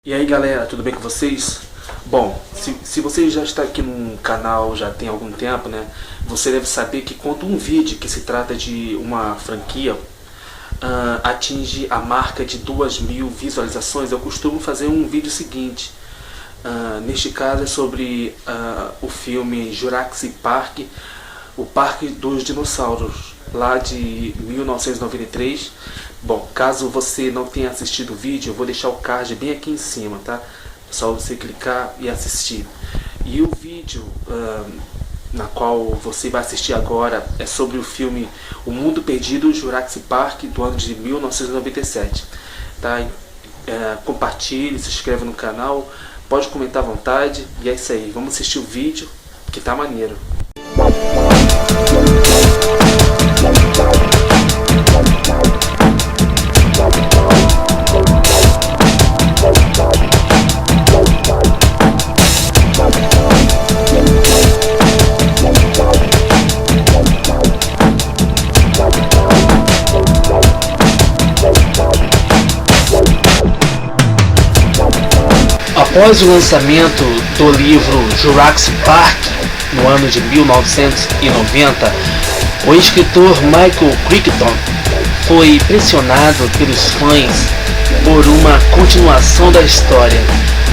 E aí galera, tudo bem com vocês? Bom, se você já está aqui no canal já tem algum tempo, né? Você deve saber que quando um vídeo que se trata de uma franquia atinge a marca de 2.000 visualizações, eu costumo fazer um vídeo seguinte. Neste caso é sobre o filme Jurassic Park, o Parque dos Dinossauros, lá de 1993. Bom, caso você não tenha assistido o vídeo, eu vou deixar o card bem aqui em cima, tá? É só você clicar e assistir. E o vídeo na qual você vai assistir agora é sobre o filme O Mundo Perdido, Jurassic Park, do ano de 1997. Tá? Compartilhe, se inscreve no canal, pode comentar à vontade. E é isso aí, vamos assistir o vídeo que tá maneiro. Após o lançamento do livro Jurassic Park, no ano de 1990, o escritor Michael Crichton foi pressionado pelos fãs por uma continuação da história.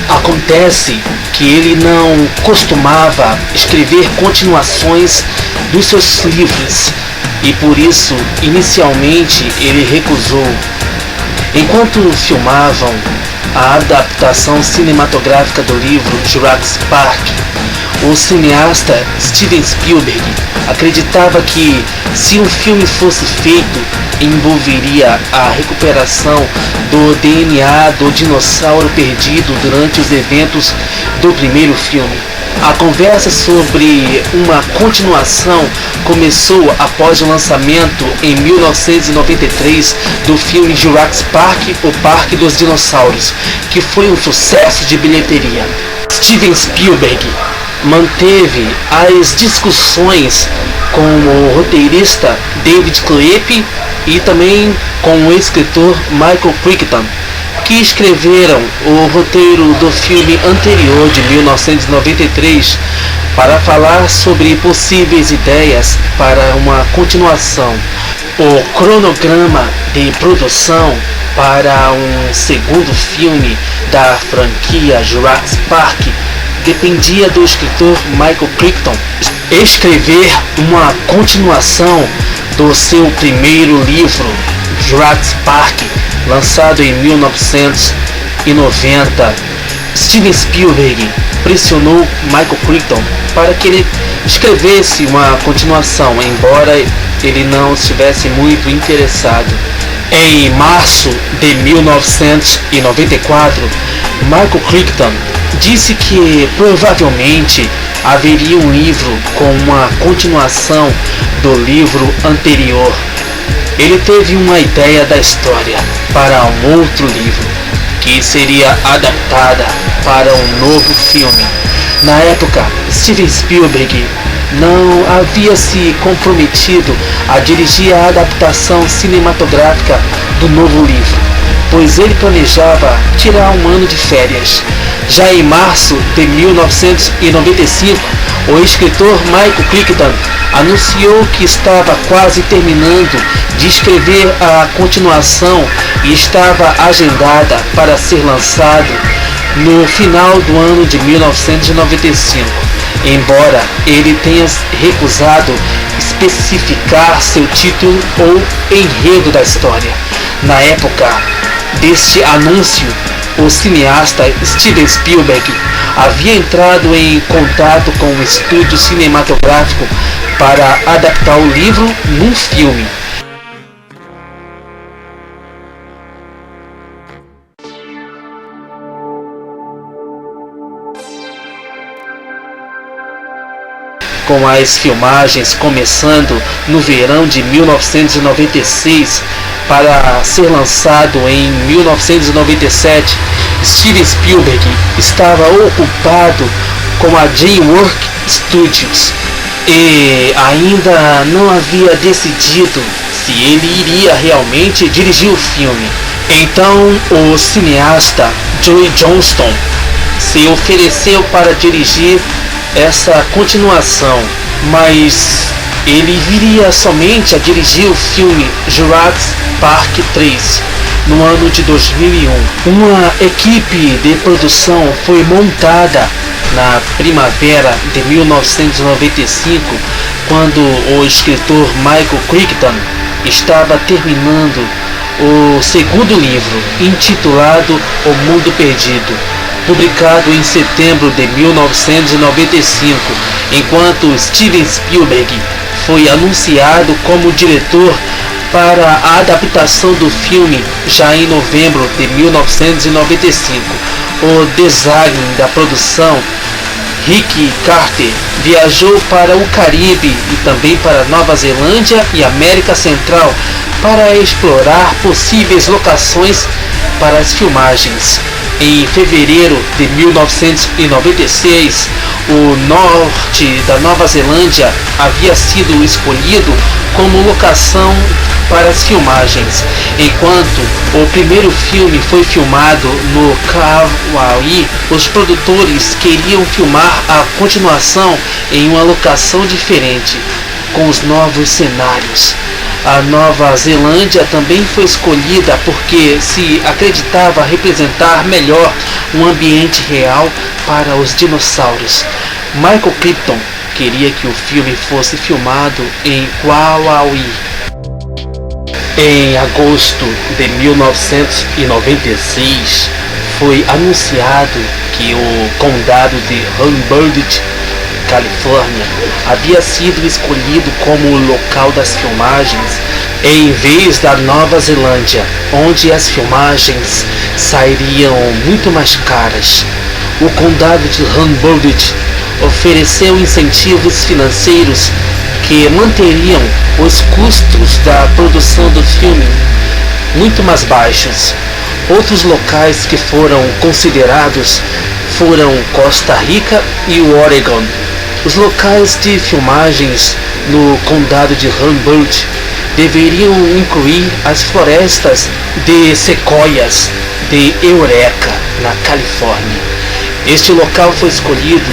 Acontece que ele não costumava escrever continuações dos seus livros e por isso, inicialmente, ele recusou. Enquanto filmavam a adaptação cinematográfica do livro Jurassic Park, o cineasta Steven Spielberg acreditava que, se um filme fosse feito, envolveria a recuperação do DNA do dinossauro perdido durante os eventos do primeiro filme. A conversa sobre uma continuação começou após o lançamento em 1993 do filme Jurassic Park, o Parque dos Dinossauros, que foi um sucesso de bilheteria. Steven Spielberg manteve as discussões com o roteirista David Koepp e também com o escritor Michael Crichton, que escreveram o roteiro do filme anterior de 1993 para falar sobre possíveis ideias para uma continuação. O cronograma de produção para um segundo filme da franquia Jurassic Park dependia do escritor Michael Crichton escrever uma continuação do seu primeiro livro, Jurassic Park, lançado em 1990. Steven Spielberg pressionou Michael Crichton para que ele escrevesse uma continuação, embora ele não estivesse muito interessado. Em março de 1994, Michael Crichton disse que provavelmente haveria um livro com uma continuação do livro anterior. Ele teve uma ideia da história para um outro livro, que seria adaptada para um novo filme. Na época, Steven Spielberg não havia se comprometido a dirigir a adaptação cinematográfica do novo livro, pois ele planejava tirar um ano de férias. Já em março de 1995, o escritor Michael Crichton anunciou que estava quase terminando de escrever a continuação e estava agendada para ser lançado no final do ano de 1995, embora ele tenha recusado especificar seu título ou enredo da história. Na época deste anúncio, o cineasta Steven Spielberg havia entrado em contato com um estúdio cinematográfico para adaptar o livro num filme. Com as filmagens começando no verão de 1996 para ser lançado em 1997, Steven Spielberg estava ocupado com a DreamWorks Studios e ainda não havia decidido se ele iria realmente dirigir o filme. Então o cineasta Joe Johnston se ofereceu para dirigir essa continuação, mas ele viria somente a dirigir o filme Jurassic Park 3 no ano de 2001. Uma equipe de produção foi montada na primavera de 1995, quando o escritor Michael Crichton estava terminando o segundo livro, intitulado O Mundo Perdido, publicado em setembro de 1995, enquanto Steven Spielberg foi anunciado como diretor para a adaptação do filme já em novembro de 1995. O design da produção, Rick Carter, viajou para o Caribe e também para Nova Zelândia e América Central para explorar possíveis locações para as filmagens. Em fevereiro de 1996, o norte da Nova Zelândia havia sido escolhido como locação para as filmagens, enquanto o primeiro filme foi filmado no Kauai. Os produtores queriam filmar a continuação em uma locação diferente, com os novos cenários. A Nova Zelândia também foi escolhida porque se acreditava representar melhor um ambiente real para os dinossauros. Michael Crichton queria que o filme fosse filmado em Kauai. Em agosto de 1996, foi anunciado que o condado de Humboldt, Califórnia, havia sido escolhido como o local das filmagens, em vez da Nova Zelândia, onde as filmagens sairiam muito mais caras. O condado de Humboldt ofereceu incentivos financeiros que manteriam os custos da produção do filme muito mais baixos. Outros locais que foram considerados foram Costa Rica e o Oregon. Os locais de filmagens no condado de Humboldt deveriam incluir as florestas de sequoias de Eureka, na Califórnia. Este local foi escolhido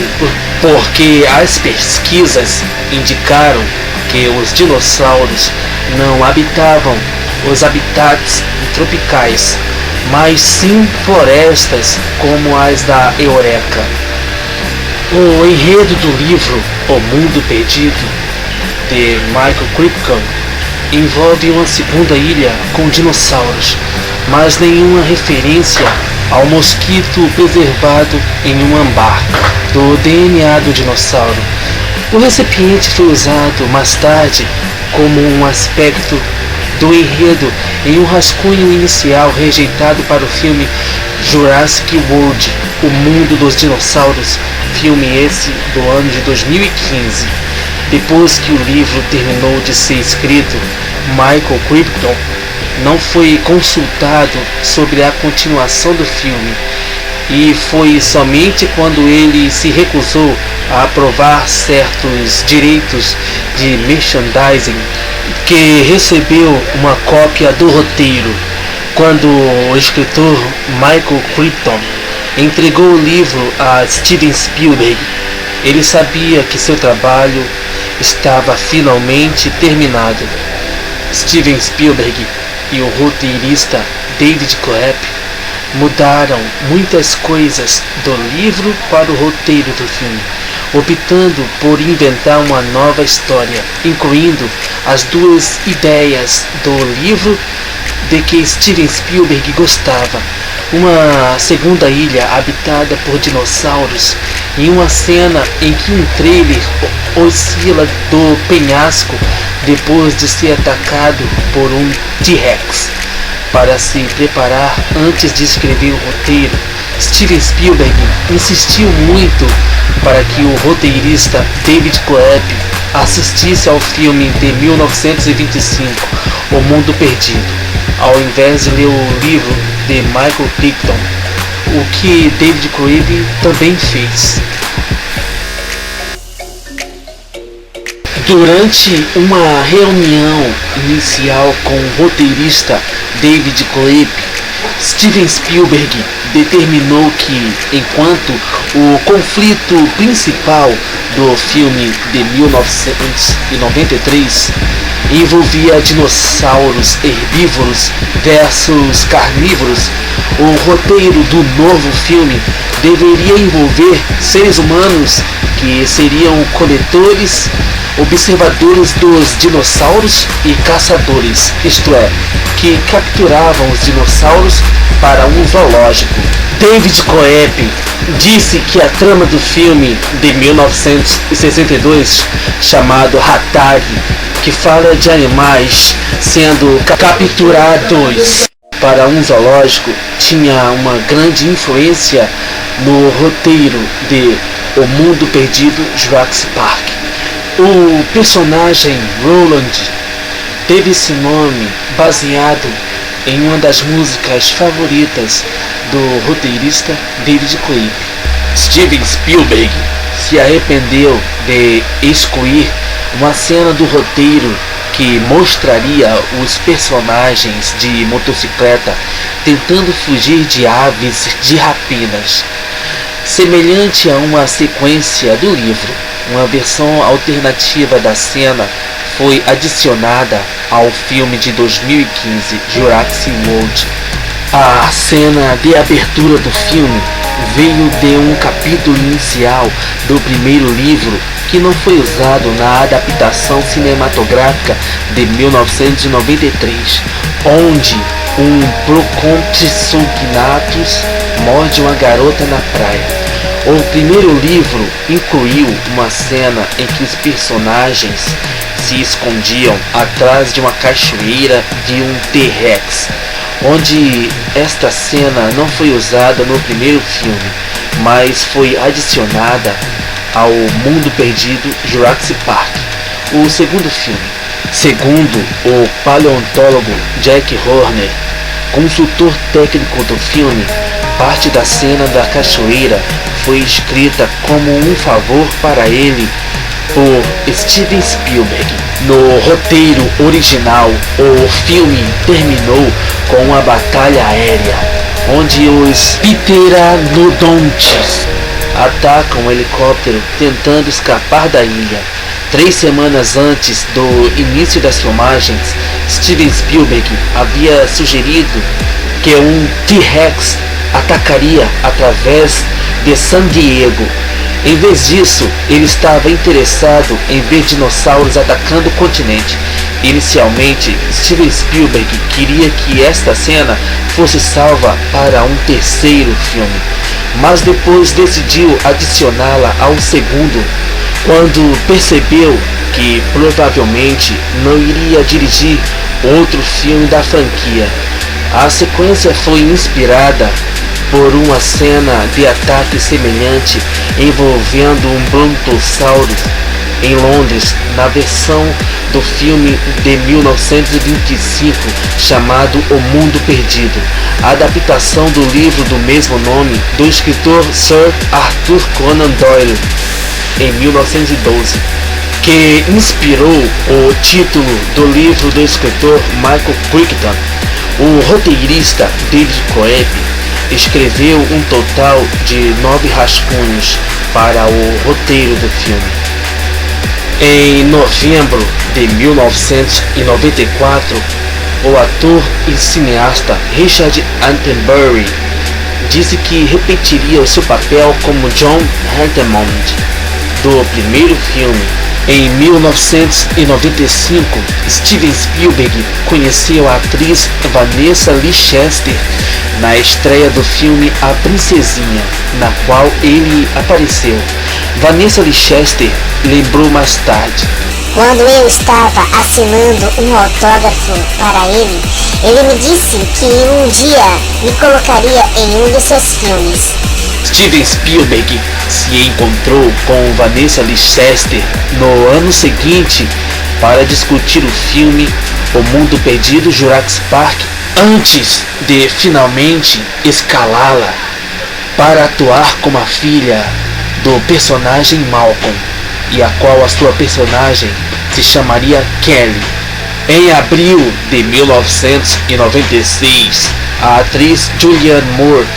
porque as pesquisas indicaram que os dinossauros não habitavam os habitats tropicais, mas sim florestas como as da Eureka. O enredo do livro O Mundo Perdido, de Michael Crichton, envolve uma segunda ilha com dinossauros, mas nenhuma referência ao mosquito preservado em um ambar do DNA do dinossauro. O recipiente foi usado mais tarde como um aspecto do enredo em um rascunho inicial rejeitado para o filme Jurassic World, O Mundo dos Dinossauros, filme esse do ano de 2015. Depois que o livro terminou de ser escrito, Michael Crichton não foi consultado sobre a continuação do filme, e foi somente quando ele se recusou a aprovar certos direitos de merchandising que recebeu uma cópia do roteiro. Quando o escritor Michael Crichton entregou o livro a Steven Spielberg, ele sabia que seu trabalho estava finalmente terminado. Steven Spielberg e o roteirista David Koepp mudaram muitas coisas do livro para o roteiro do filme, optando por inventar uma nova história, incluindo as duas ideias do livro de que Steven Spielberg gostava: uma segunda ilha habitada por dinossauros e uma cena em que um trailer oscila do penhasco depois de ser atacado por um T-Rex. Para se preparar antes de escrever o roteiro, Steven Spielberg insistiu muito para que o roteirista David Koepp assistisse ao filme de 1925, O Mundo Perdido, ao invés de ler o livro de Michael Crichton, o que David Koepp também fez. Durante uma reunião inicial com o roteirista David Koepp Steven Spielberg determinou que, enquanto o conflito principal do filme de 1993 envolvia dinossauros herbívoros versus carnívoros, o roteiro do novo filme deveria envolver seres humanos que seriam coletores, observadores dos dinossauros e caçadores, isto é, que capturavam os dinossauros para um zoológico. David Koepp disse que a trama do filme de 1962, chamado Hatari, que fala de animais sendo capturados para um zoológico, tinha uma grande influência no roteiro de O Mundo Perdido, Jurassic Park. O personagem Roland teve esse nome baseado em uma das músicas favoritas do roteirista David Koepp. Steven Spielberg se arrependeu de excluir uma cena do roteiro que mostraria os personagens de motocicleta tentando fugir de aves de rapinas. Semelhante a uma sequência do livro, uma versão alternativa da cena foi adicionada ao filme de 2015, Jurassic World. A cena de abertura do filme veio de um capítulo inicial do primeiro livro que não foi usado na adaptação cinematográfica de 1993, onde um Procontisognathus morde uma garota na praia. O primeiro livro incluiu uma cena em que os personagens se escondiam atrás de uma cachoeira de um T-Rex, onde esta cena não foi usada no primeiro filme, mas foi adicionada ao Mundo Perdido, Jurassic Park, o segundo filme. Segundo o paleontólogo Jack Horner, consultor técnico do filme, parte da cena da cachoeira foi escrita como um favor para ele por Steven Spielberg. No roteiro original, o filme terminou com uma batalha aérea, onde os pteranodontes atacam um helicóptero tentando escapar da ilha. 3 semanas antes do início das filmagens, Steven Spielberg havia sugerido que um T-Rex atacaria através de San Diego. Em vez disso, ele estava interessado em ver dinossauros atacando o continente. Inicialmente, Steven Spielberg queria que esta cena fosse salva para um terceiro filme, mas depois decidiu adicioná-la ao segundo, quando percebeu que provavelmente não iria dirigir outro filme da franquia. A sequência foi inspirada por uma cena de ataque semelhante envolvendo um brontossauro em Londres, na versão do filme de 1925 chamado O Mundo Perdido, a adaptação do livro do mesmo nome do escritor Sir Arthur Conan Doyle em 1912, que inspirou o título do livro do escritor Michael Crichton. O roteirista David Koepp escreveu um total de 9 rascunhos para o roteiro do filme. Em novembro de 1994, o ator e cineasta Richard Attenborough disse que repetiria o seu papel como John Hammond do primeiro filme. Em 1995, Steven Spielberg conheceu a atriz Vanessa Leicester na estreia do filme A Princesinha, na qual ele apareceu. Vanessa Leicester lembrou mais tarde: quando eu estava assinando um autógrafo para ele, ele me disse que um dia me colocaria em um de seus filmes. Steven Spielberg se encontrou com Vanessa Leicester no ano seguinte para discutir o filme O Mundo Perdido, Jurassic Park, antes de finalmente escalá-la para atuar como a filha do personagem Malcolm, e a qual a sua personagem se chamaria Kelly. Em abril de 1996, A atriz Julianne Moore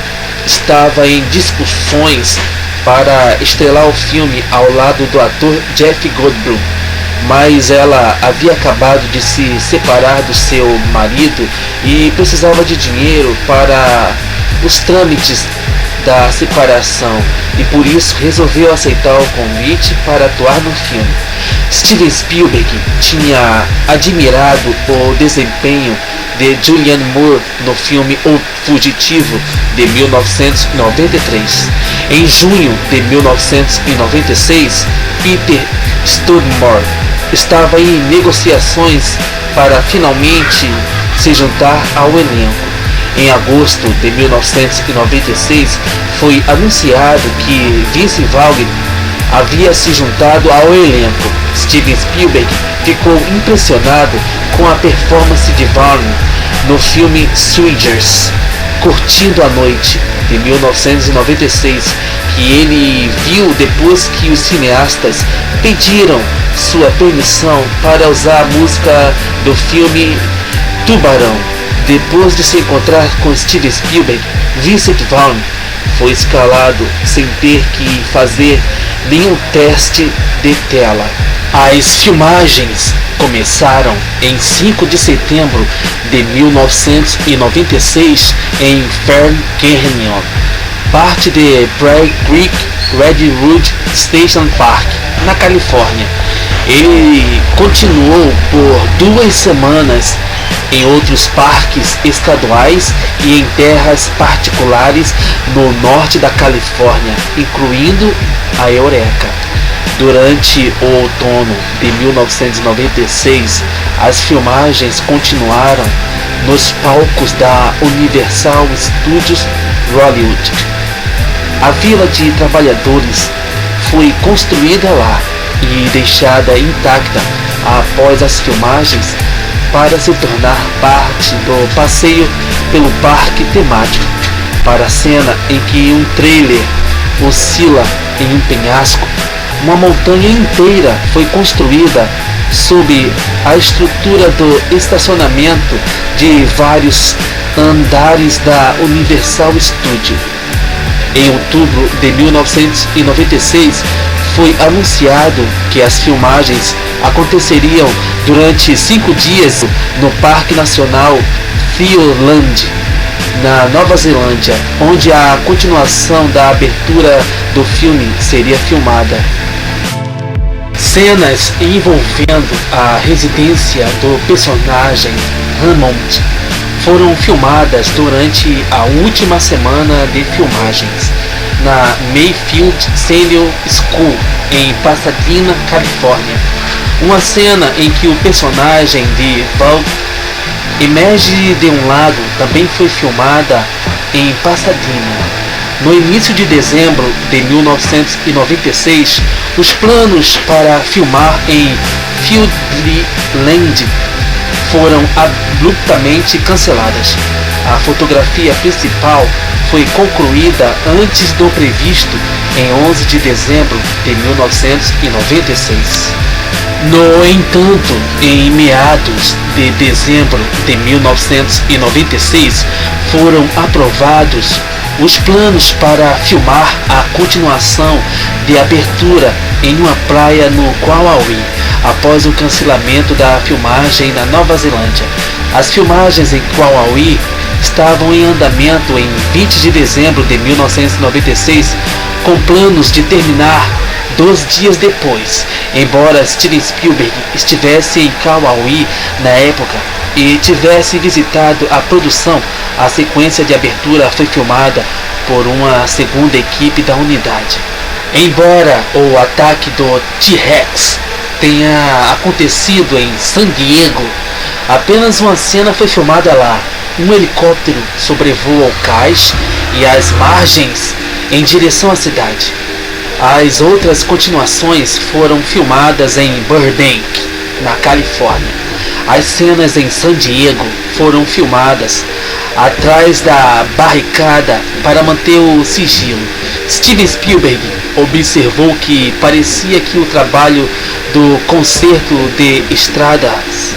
estava em discussões para estrelar o filme ao lado do ator Jeff Goldblum, mas ela havia acabado de se separar do seu marido e precisava de dinheiro para os trâmites da separação, e por isso resolveu aceitar o convite para atuar no filme. Steven Spielberg tinha admirado o desempenho de Julianne Moore no filme O Fugitivo de 1993. Em junho de 1996, Peter Stormare estava em negociações para finalmente se juntar ao elenco. Em agosto de 1996, foi anunciado que Vince Vaughn havia se juntado ao elenco. Steven Spielberg ficou impressionado com a performance de Vaughn no filme Strangers, Curtindo a Noite, de 1996, que ele viu depois que os cineastas pediram sua permissão para usar a música do filme Tubarão. Depois de se encontrar com Steven Spielberg, Vincent Vaughn foi escalado sem ter que fazer nenhum teste de tela. As filmagens começaram em 5 de setembro de 1996 em Fern Canyon, parte de Prairie Creek Redwood Station Park, na Califórnia. Ele continuou por 2 semanas em outros parques estaduais e em terras particulares no norte da Califórnia, incluindo a Eureka. Durante o outono de 1996, as filmagens continuaram nos palcos da Universal Studios Hollywood. A vila de trabalhadores foi construída lá e deixada intacta após as filmagens para se tornar parte do passeio pelo parque temático. Para a cena em que um trailer oscila em um penhasco, uma montanha inteira foi construída sob a estrutura do estacionamento de vários andares da Universal Studios. Em outubro de 1996, foi anunciado que as filmagens aconteceriam durante 5 dias no Parque Nacional Fiordland, na Nova Zelândia, onde a continuação da abertura do filme seria filmada. Cenas envolvendo a residência do personagem Hammond foram filmadas durante a última semana de filmagens na Mayfield Senior School, em Pasadena, Califórnia. Uma cena em que o personagem de Val emerge de um lago também foi filmada em Pasadena. No início de dezembro de 1996, os planos para filmar em Fieldland foram abruptamente canceladas. A fotografia principal foi concluída antes do previsto em 11 de dezembro de 1996. No entanto, em meados de dezembro de 1996, foram aprovados os planos para filmar a continuação de abertura em uma praia no Kauai, após o cancelamento da filmagem na Nova Zelândia. As filmagens em Kauai estavam em andamento em 20 de dezembro de 1996, com planos de terminar 2 dias depois. Embora Steven Spielberg estivesse em Kauai na época e tivesse visitado a produção, a sequência de abertura foi filmada por uma segunda equipe da unidade. Embora o ataque do T-Rex tenha acontecido em San Diego, apenas uma cena foi filmada lá. Um helicóptero sobrevoa o cais e as margens em direção à cidade. As outras continuações foram filmadas em Burbank, na Califórnia. As cenas em San Diego foram filmadas atrás da barricada para manter o sigilo. Steven Spielberg observou que parecia que o trabalho do concerto de estradas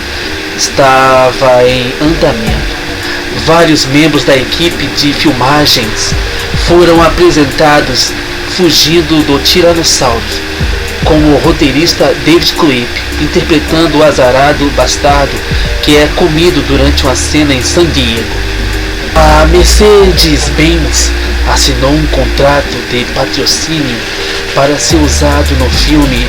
estava em andamento. Vários membros da equipe de filmagens foram apresentados fugindo do Tiranossauro, como o roteirista David Koepp, interpretando o azarado bastardo que é comido durante uma cena em San Diego. A Mercedes-Benz assinou um contrato de patrocínio para ser usado no filme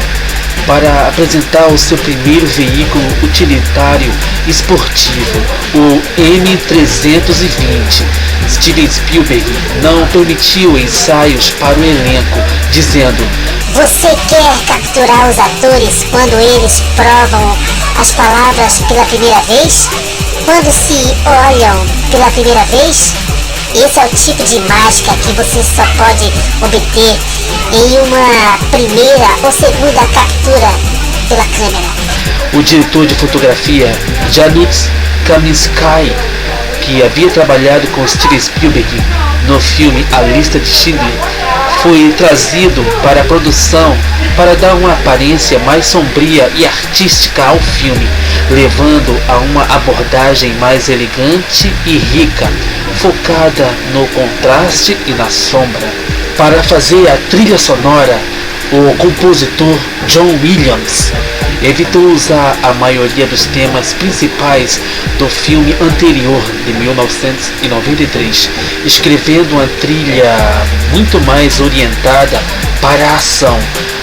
para apresentar o seu primeiro veículo utilitário esportivo, o M320. Steven Spielberg não permitiu ensaios para o elenco, dizendo: "Você quer capturar os atores quando eles provam as palavras pela primeira vez? Quando se olham pela primeira vez? Esse é o tipo de mágica que você só pode obter em uma primeira ou segunda captura pela câmera." O diretor de fotografia, Janusz Kaminski, que havia trabalhado com Steven Spielberg no filme A Lista de Schindler, foi trazido para a produção para dar uma aparência mais sombria e artística ao filme, levando a uma abordagem mais elegante e rica, focada no contraste e na sombra. Para fazer a trilha sonora, o compositor John Williams evitou usar a maioria dos temas principais do filme anterior, de 1993, escrevendo uma trilha muito mais orientada para a ação.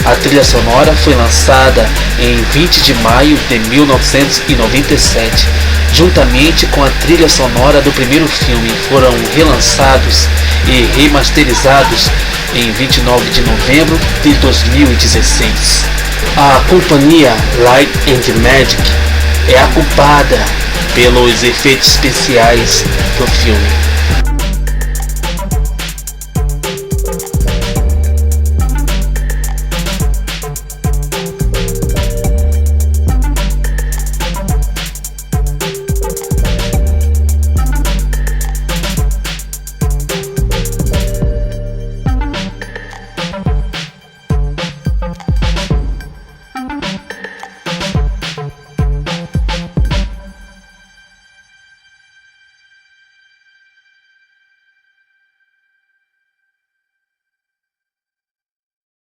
A trilha sonora foi lançada em 20 de maio de 1997. Juntamente com a trilha sonora do primeiro filme, foram relançados e remasterizados em 29 de novembro de 2016. A companhia Light and Magic é a culpada pelos efeitos especiais do filme.